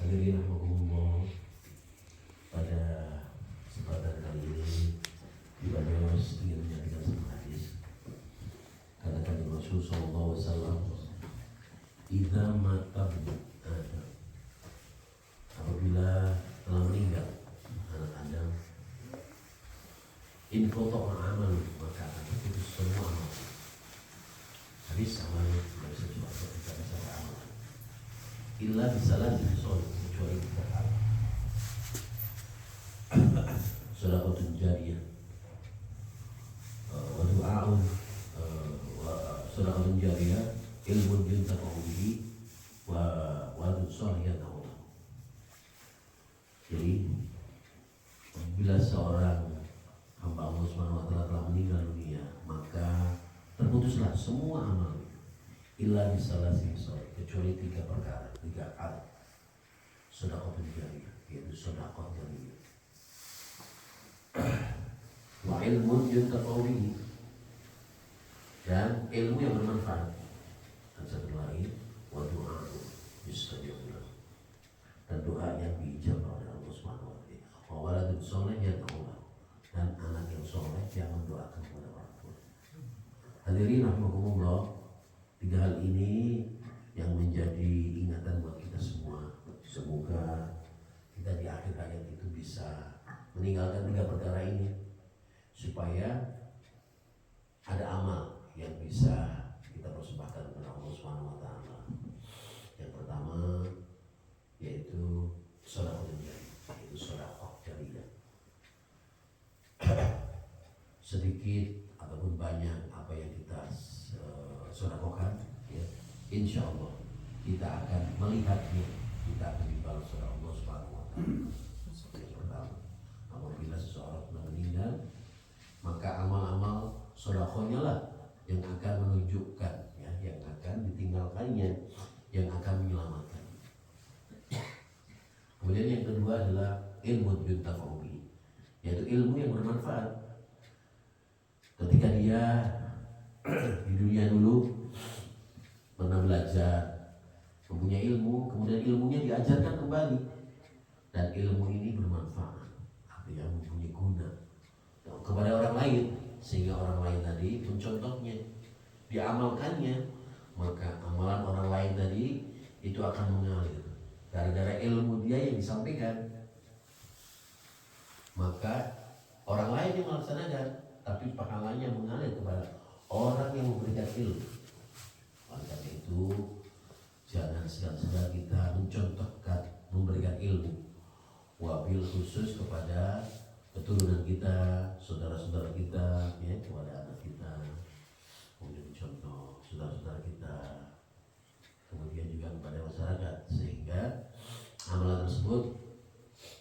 Hadirin rahimakumullah, pada kesempatan kali ini Ibu Yos ingin menyampaikan sebuah hadis. Katakan Rasul sallallahu alaihi wasallam, "Idza mata Adam," apabila telah meninggal anak Adam, inqata'a amal, maka akan terputus semua amal. Hadis amal tidak bisa dibaca, tidak bisa beramal. Illa bisalatin sol, kecuali tiga hal. Sedekahun jariyah, wa du'aun, sedekahun jariyah, ilmun yuntafa'u bihi, wa waladun shalihin yad'u lahu. Jadi bila seorang hamba Allah Subhanahu wa taala telah meninggal dunia, maka terputuslah semua amal. Illa bisalatin sol, kecuali tiga perkara, tiga hal. Sedekahun jariyah, yaitu sedekah jariyah. Wa ilmun yuntafa'u bihi, dan ilmu yang bermanfaat. Dan satu lagi, wa du'a yustajabu lahu, dan doa yang diijabah oleh Allah Subhanahu wa taala. Wa waladun shalih yad'u lahu, dan anak yang soleh yang mendoakan kepada orang tua. Hadirin rahimakumullah, tiga hal ini yang menjadi ingatan buat kita semua. Semoga kita di akhir hayat itu bisa meninggalkan tiga perkara ini, supaya ada amal yang bisa kita persembahkan kepada Allah Subhanahu wa taala. Yang pertama yaitu sedekah jariyah, yaitu sedekah jariyah. Sedikit ataupun banyak apa yang kita sedekahkan, ya, insya Allah kita akan melihatnya, kita akan dibalas oleh Allah Subhanahu wa taala. Yang pertama, apabila seseorang sudah meninggal, maka amal-amal sedekahnya lah yang akan menunjukkan, ya, yang akan ditinggalkannya, yang akan menyelamatkan. Kemudian yang kedua adalah ilmu yuntafa'u bihi, yaitu ilmu yang bermanfaat. Ketika dia di dunia dulu pernah belajar, mempunyai ilmu, kemudian ilmunya diajarkan kembali, dan ilmu ini bermanfaat, artinya mempunyai guna kepada orang lain, sehingga orang lain tadi mencontohnya, diamalkannya, maka amalan orang lain tadi itu akan mengalir gara-gara ilmu dia yang disampaikan. Maka orang lain yang melaksanakan, tapi pahalanya mengalir kepada orang yang memberikan ilmu. Oleh karena itu, jangan segan-segan kita mencontohkan, memberikan ilmu, wabil khusus kepada keturunan kita, saudara-saudara kita, ya, kepada anak kita, kemudian contoh saudara-saudara kita, kemudian juga kepada masyarakat, sehingga amalan tersebut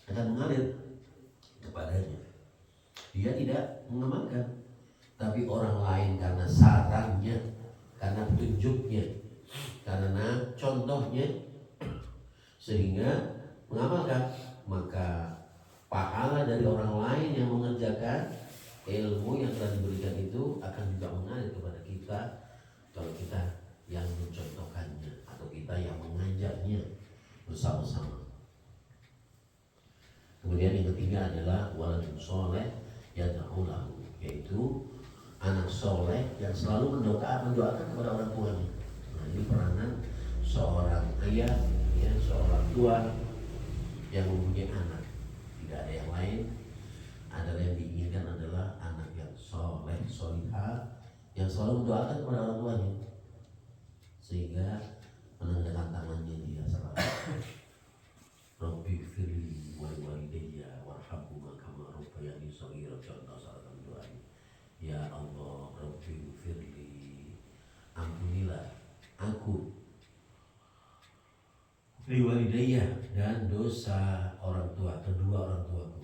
akan mengalir kepadanya. Dia tidak mengamalkan, tapi orang lain karena sarannya, karena petunjuknya, karena contohnya, sehingga mengamalkan, maka pahala dari orang lain yang mengerjakan ilmu yang telah diberikan itu akan juga mengalir kepada kita, kalau kita yang mencontohkannya atau kita yang mengajarnya bersama-sama. Kemudian yang ketiga adalah waladun shalih yad'u lahu, yaitu anak soleh yang selalu mendoakan kepada orang tuanya. Nah, ini peranan seorang ayah, ya, seorang tua yang mempunyai anak. Tidak ada yang lain, adalah yang diinginkan adalah anak yang soleh, solihah, yang selalu mendoakan kepada orang tuanya, sehingga menanggalkan tangannya dia selalu, Rabbi firli wa walidayya warhamhuma kama rabbayani shaghira, contoh salah satu doa. Ya Allah, Rabbi firli, ampunilah aku, liwalidayya, dan dosa orang tua, kedua orang tuaku,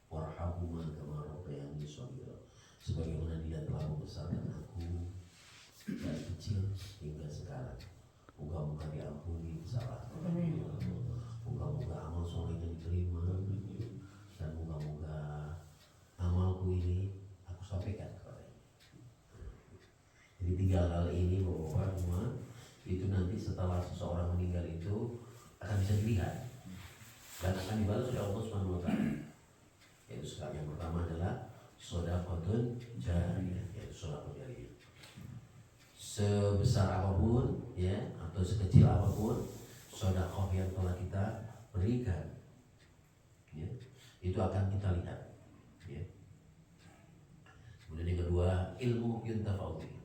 warhamhuma kama rabbayani shaghira, sebagaimana dia telah membesarkan aku dari kecil hingga sekarang. Moga-moga diampuni kesalahan, moga-moga amal solehnya diterima, dan moga-moga amalku ini aku sampaikan kepadanya. Jadi tiga hal ini, Bapak semua, itu nanti setelah seseorang meninggal itu akan bisa dilihat dan akan dibalas oleh Allah Subhanahu wa taala. Yaitu sekali yang pertama adalah shadaqatun jariyah, yaitu sedekah jariyah. Sebesar apapun ya atau sekecil apapun sedekah yang telah kita berikan ya, itu akan kita lihat ya. Kemudian yang kedua, ilmu yuntafa'u bihi.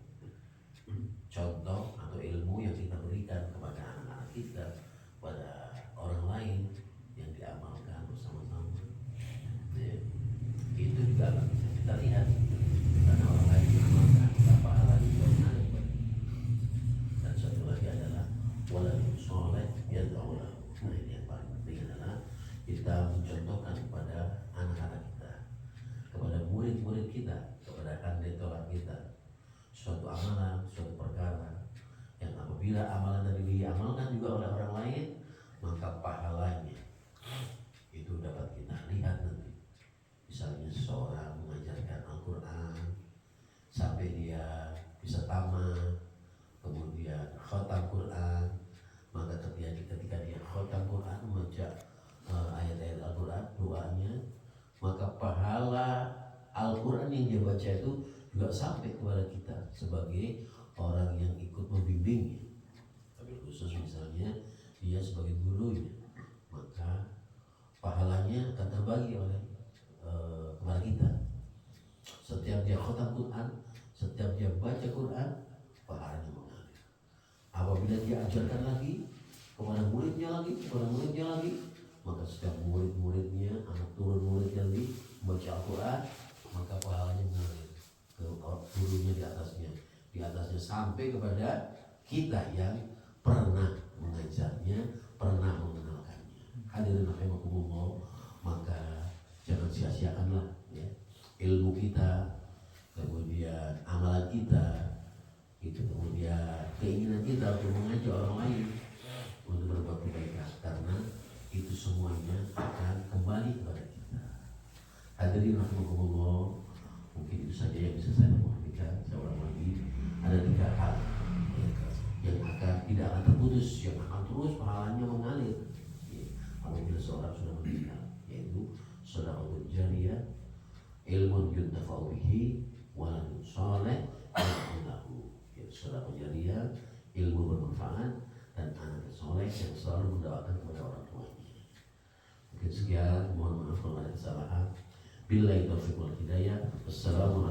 Contoh atau ilmu yang kita berikan kepada anak-anak kita, pada orang lain yang diamalkan bersama-sama ya, itu juga akan bisa kita lihat karena orang lain mengamalkan, kita pahala juga mengalir. Dan satu lagi adalah waladun soleh yad'u lahu. Nah ini yang paling penting adalah kita mencontohkan kepada anak-anak kita, kepada murid-murid kita, kepada kandidat kita suatu amalan, suatu perkara yang apabila amalan tadi diamalkan juga oleh orang lain, maka pahalanya itu dapat kita lihat nanti. Misalnya seseorang mengajarkan Al-Quran sampai dia bisa tamat, kemudian khatam Quran, maka ketika dia khatam Quran, membaca ayat-ayat Al-Quran, doanya, maka pahala Al-Quran yang dia baca itu juga sampai kepada kita sebagai orang yang ikut membimbingnya. Tapi khusus misalnya dia sebagai gurunya, maka pahalanya akan terbagi oleh kepada kita. Setiap dia khatam Quran, setiap dia baca Quran, pahalanya mengalir. Apabila dia ajarkan lagi kepada muridnya lagi, maka setiap murid-muridnya, anak turun murid yang membaca Al-Quran, maka pahalanya mengalir ke gurunya di atasnya sampai kepada kita yang pernah mengajarnya, pernah mengenalkannya. Hadirin rahimakumullah, maka jangan sia-siakanlah ya, ilmu kita, kemudian amalan kita, itu kemudian keinginan kita untuk mengajak orang lain untuk berbuat kebaikan, karena itu semuanya akan kembali kepada kita. Hadirin rahimakumullah, mungkin itu saja yang bisa saya sampaikan. Saya ulang lagi, ada 3 hal yang tidak akan terputus, yang akan terus pahalanya mengalir ya, apabila seorang sudah meninggal, yaitu sedekah jariyah, ilmu yuntafa'u bihi, waladun saleh yad'u lahu. Sedekah jariyah, ilmu bermanfaat, dan anak soleh yang selalu mendoakan kepada orang tuanya. Mungkin sekian, mohon maaf kalau ada kesalahan. Billahi taufiq wal hidayah. Wassalamualaikum.